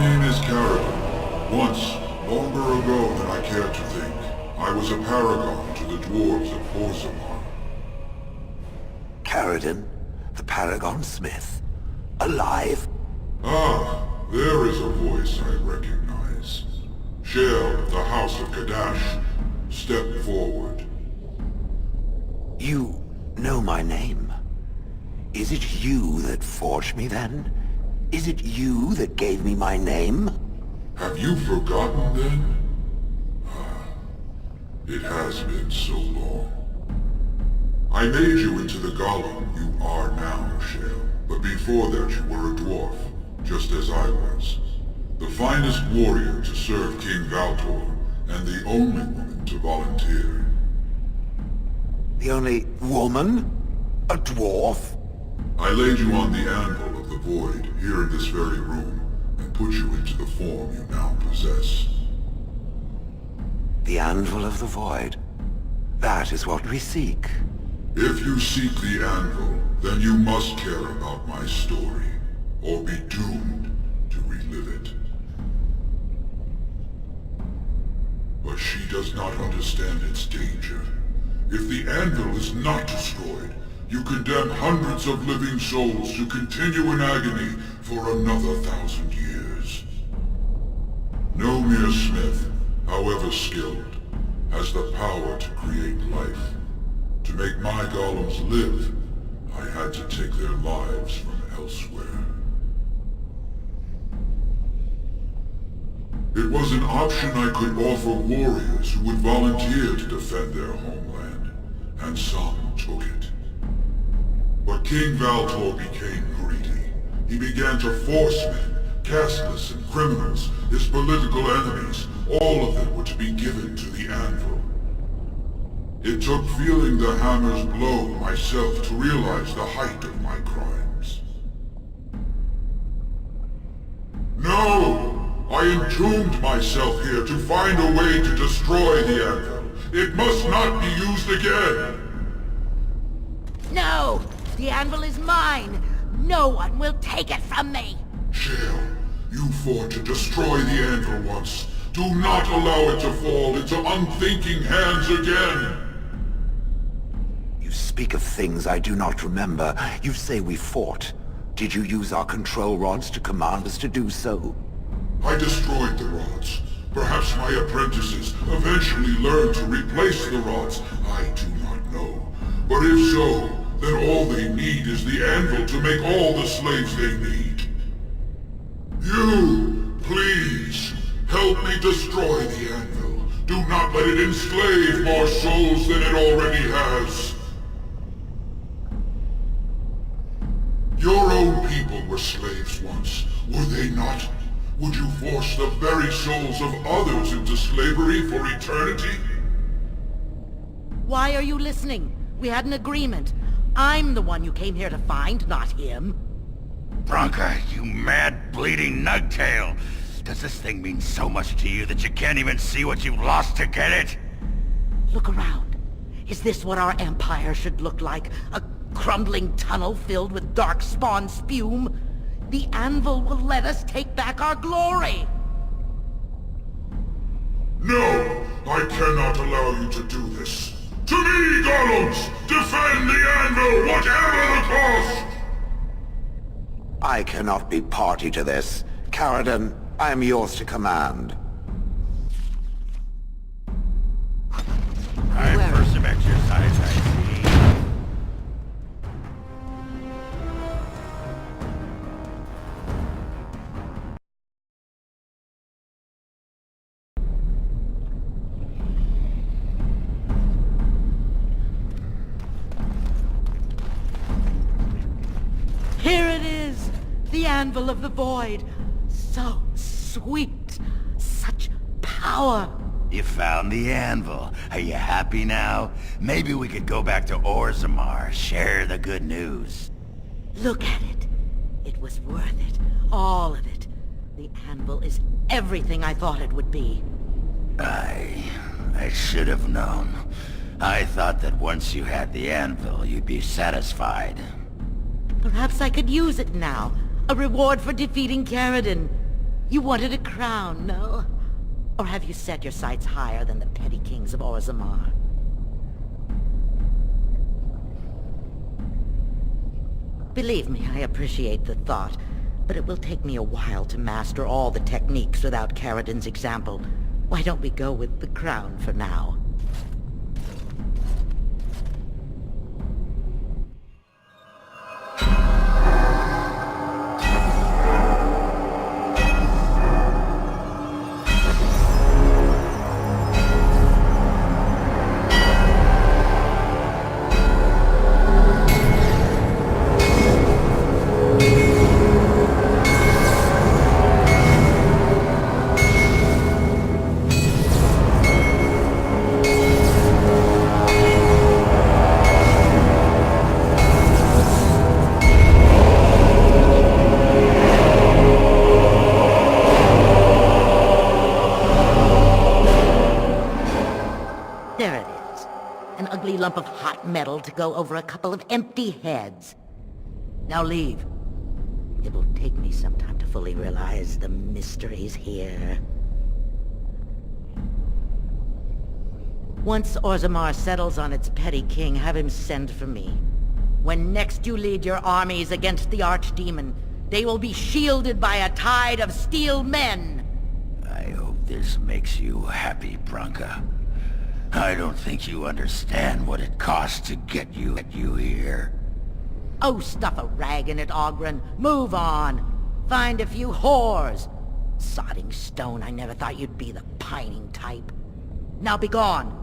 name is Caridin. Once, longer ago than I care to think, I was a paragon to the dwarves of Orzammar. Caridin, the Paragon Smith, alive? Ah, there is a voice I recognize. Shale of the House of Kadash, step forward. You know my name. Is it you that forged me then? Is it you that gave me my name? Have you forgotten then? It has been so long. I made you into the golem you are now, Shale. But before that you were a dwarf, just as I was. The finest warrior to serve King Valtor, and the only woman to volunteer. The only woman? A dwarf? I laid you on the anvil of the void, here in this very room, and put you into the form you now possess. The Anvil of the Void. That is what we seek. If you seek the anvil, then you must care about my story, or be doomed to relive it. But she does not understand its danger. If the anvil is not destroyed, you condemn hundreds of living souls to continue in agony for another 1,000 years. No mere smith, however skilled, has the power to create life. To make my golems live, I had to take their lives from elsewhere. It was an option I could offer warriors who would volunteer to defend their homeland, and some took it. But King Valtor became greedy. He began to force men, casteless and criminals, his political enemies, all of them were to be given to the Anvil. It took feeling the hammer's blow myself to realize the height of my crimes. No! I entombed myself here to find a way to destroy the Anvil. It must not be used again! No! The Anvil is mine! No one will take it from me! Shale, you fought to destroy the Anvil once. Do not allow it to fall into unthinking hands again! You speak of things I do not remember. You say we fought. Did you use our control rods to command us to do so? I destroyed the rods. Perhaps my apprentices eventually learned to replace the rods. I do not know. But if so, then all they need is the Anvil to make all the slaves they need. You, please, help me destroy the Anvil. Do not let it enslave more souls than it already has. Your own people were slaves once, were they not? Would you force the very souls of others into slavery for eternity? Why are you listening? We had an agreement. I'm the one you came here to find, not him. Branka, you mad, bleeding nugtail! Does this thing mean so much to you that you can't even see what you've lost to get it? Look around. Is this what our empire should look like? A crumbling tunnel filled with darkspawn spume? The Anvil will let us take back our glory! No! I cannot allow you to do this! To me, golems! Defend the Anvil, whatever the cost! I cannot be party to this. Caridin, I am yours to command. Time for some exercise, I see. Here it is! The Anvil of the Void! So sweet! Such power! You found the Anvil. Are you happy now? Maybe we could go back to Orzammar, share the good news. Look at it. It was worth it. All of it. The Anvil is everything I thought it would be. I should have known. I thought that once you had the Anvil, you'd be satisfied. Perhaps I could use it now. A reward for defeating Caridin. You wanted a crown, no? Or have you set your sights higher than the petty kings of Orzammar? Believe me, I appreciate the thought, but it will take me a while to master all the techniques without Caridin's example. Why don't we go with the crown for now? There it is. An ugly lump of hot metal to go over a couple of empty heads. Now leave. It will take me some time to fully realize the mysteries here. Once Orzammar settles on its petty king, have him send for me. When next you lead your armies against the archdemon, they will be shielded by a tide of steel men. I hope this makes you happy, Branka. I don't think you understand what it costs to get you here. Oh, stuff a rag in it, Oghren. Move on. Find a few whores. Sodding stone, I never thought you'd be the pining type. Now be gone.